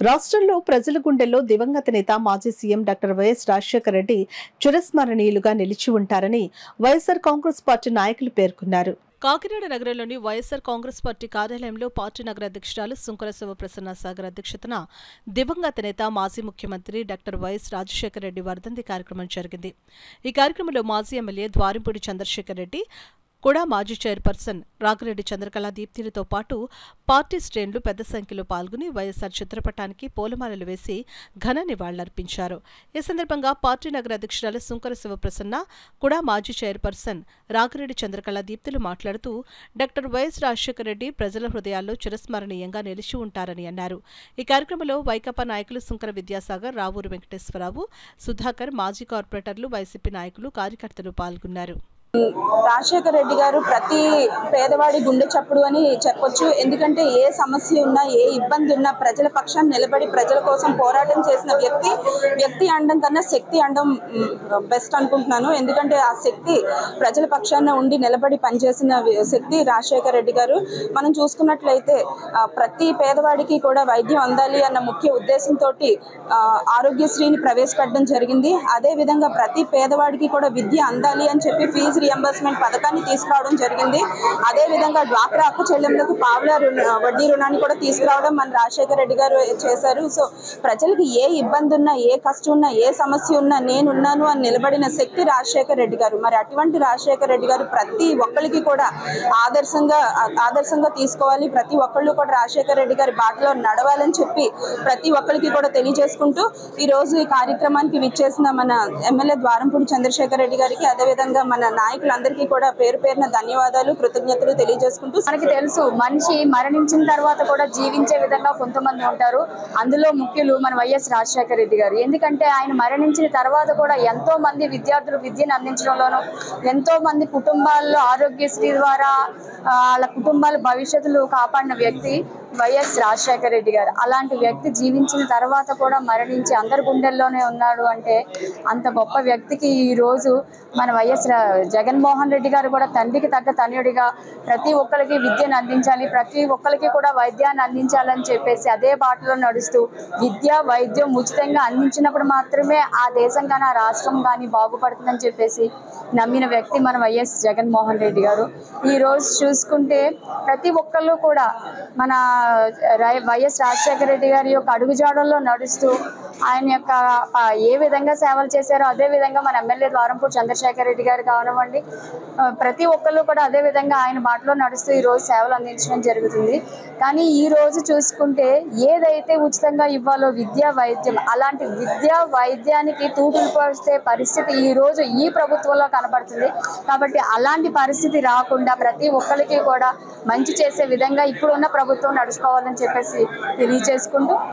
రాష్ట్రంలో ప్రజల గుండెల్లో దివంగత నేత మాజీ CM doctor YS Rajasekhara Reddy చిరస్మరణీయులుగా నిలిచి ఉంటారని వైఎస్సార్ కాంగ్రెస్ పార్టీ నాయకులు పేర్కొన్నారు. కాకినాడ నగరంలోని వైఎస్సార్ కాంగ్రెస్ పార్టీ కార్యాలయంలో పార్టీ నగర అధ్యక్షురాలు సుంకర శివప్రసన్న సాగర్ అధ్యక్షతన దివంగత నేత మాజీ ముఖ్యమంత్రి డాక్టర్ వైఎస్ రాజశేఖర రెడ్డి వర్ధంతి కార్యక్రమం జరిగింది. ఈ కార్యక్రమంలో మాజీ ఎమ్మెల్యే ద్వారంపూడి చంద్రశేఖర్ రెడ్డి, కూడా మాజీ చైర్పర్సన్ రాగిరెడ్డి చంద్రకళ దీప్తిలతో పాటు పార్టీ శ్రేణులు పెద్ద సంఖ్యలో పాల్గొని వైఎస్సార్ చిత్రపటానికి పూలమాలలు వేసి ఘన నివాళులర్పించారు. ఈ సందర్భంగా పార్టీ నగర అధ్యక్షురాలు సుంకర శివప్రసన్న, కూడా మాజీ చైర్పర్సన్ రాగిరెడ్డి చంద్రకళ దీప్తులు మాట్లాడుతూ డాక్టర్ వైఎస్ రాజశేఖర రెడ్డి ప్రజల హృదయాల్లో చిరస్మరణీయంగా నిలిచి ఉంటారని అన్నారు. ఈ కార్యక్రమంలో వైకాపా నాయకులు సుంకర విద్యాసాగర్, రావూరు వెంకటేశ్వరరావు, సుధాకర్, మాజీ కార్పొరేటర్లు, వైసీపీ నాయకులు, కార్యకర్తలు పాల్గొన్నారు. రాజశేఖర రెడ్డి గారు ప్రతి పేదవాడి గుండె చప్పుడు అని చెప్పొచ్చు. ఎందుకంటే ఏ సమస్య ఉన్నా, ఏ ఇబ్బంది ఉన్నా ప్రజల పక్షాన్ని నిలబడి ప్రజల కోసం పోరాటం చేసిన వ్యక్తి అనడం కన్నా శక్తి అనడం బెస్ట్ అనుకుంటున్నాను. ఎందుకంటే ఆ శక్తి ప్రజల పక్షాన ఉండి నిలబడి పనిచేసిన శక్తి రాజశేఖర రెడ్డి గారు. మనం చూసుకున్నట్లయితే ప్రతి పేదవాడికి కూడా వైద్యం అందాలి అన్న ముఖ్య ఉద్దేశంతో ఆరోగ్యశ్రీని ప్రవేశపెట్టడం జరిగింది. అదేవిధంగా ప్రతి పేదవాడికి కూడా విద్య అందాలి అని చెప్పి ఫీజు రియంబర్స్మెంట్ పథకాన్ని తీసుకురావడం జరిగింది. అదేవిధంగా డ్వాక్రా అక్క చెల్లెమ్మలకు పావుల వడ్డీ రుణాన్ని కూడా తీసుకురావడం మన రాజశేఖర రెడ్డి గారు చేశారు. సో ప్రజలకు ఏ ఇబ్బంది ఉన్నా, ఏ కష్టం ఉన్నా, ఏ సమస్య ఉన్నా నేనున్నాను అని నిలబడిన శక్తి రాజశేఖర రెడ్డి గారు. మరి అటువంటి రాజశేఖర రెడ్డి గారు ప్రతి ఒక్కరికి కూడా ఆదర్శంగా తీసుకోవాలి. ప్రతి ఒక్కళ్ళు కూడా రాజశేఖర రెడ్డి గారి బాటలో నడవాలని చెప్పి ప్రతి ఒక్కరికి కూడా తెలియజేసుకుంటూ ఈ రోజు ఈ కార్యక్రమానికి విచ్చేసిన మన ఎమ్మెల్యే ద్వారంపూడి చంద్రశేఖర్ రెడ్డి గారికి, అదేవిధంగా మన నాయకులందరికీ కూడా పేరు పేరున ధన్యవాదాలు, కృతజ్ఞతలు తెలియజేసుకుంటూ, మనకి తెలుసు మనిషి మరణించిన తర్వాత కూడా జీవించే విధంగా కొంతమంది ఉంటారు. అందులో ముఖ్యులు మన వైఎస్ రాజశేఖర రెడ్డి గారు. ఎందుకంటే ఆయన మరణించిన తర్వాత కూడా ఎంతో మంది విద్యార్థులు విద్యను అందించడంలోనూ, ఎంతో మంది కుటుంబాల్లో ఆరోగ్యశ్రీ ద్వారా వాళ్ళ కుటుంబాల భవిష్యత్తులు కాపాడిన వ్యక్తి వైఎస్ రాజశేఖర రెడ్డి గారు. అలాంటి వ్యక్తి జీవించిన తర్వాత కూడా మరణించి అందరి గుండెల్లోనే ఉన్నాడు అంటే అంత గొప్ప వ్యక్తికి ఈరోజు మన వైఎస్ జగన్మోహన్ రెడ్డి గారు కూడా తండ్రికి తగ్గ తనయుడిగా ప్రతి ఒక్కరికి విద్యను అందించాలి, ప్రతి ఒక్కరికి కూడా వైద్యాన్ని అందించాలని చెప్పేసి అదే బాటలో నడుస్తూ విద్య, వైద్యం ఉచితంగా అందించినప్పుడు మాత్రమే ఆ దేశం కానీ ఆ రాష్ట్రం కానీ బాగుపడుతుందని చెప్పేసి నమ్మిన వ్యక్తి మన వైఎస్ జగన్మోహన్ రెడ్డి గారు. ఈరోజు చూసుకుంటే ప్రతి ఒక్కళ్ళు కూడా మన వైఎస్ రాజశేఖర రెడ్డి గారి యొక్క అడుగుజాడల్లో నడుస్తూ ఆయన యొక్క ఏ విధంగా సేవలు చేశారో అదే విధంగా మన ఎమ్మెల్యే ద్వారంపూడి చంద్రశేఖర్ రెడ్డి గారు కానివ్వండి, ప్రతి ఒక్కళ్ళు కూడా అదే విధంగా ఆయన బాటలో నడుస్తూ ఈరోజు సేవలు అందించడం జరుగుతుంది. కానీ ఈ రోజు చూసుకుంటే ఏదైతే ఉచితంగా ఇవ్వాలో విద్యా, వైద్యం, అలాంటి విద్యా వైద్యానికి తూటులు పరిస్తే పరిస్థితి ఈ రోజు ఈ ప్రభుత్వంలో కనబడుతుంది. కాబట్టి అలాంటి పరిస్థితి రాకుండా ప్రతి ఒక్కరికి కూడా మంచి చేసే విధంగా ఇప్పుడున్న ప్రభుత్వం నడుచుకోవాలని చెప్పేసి తెలియజేసుకుంటూ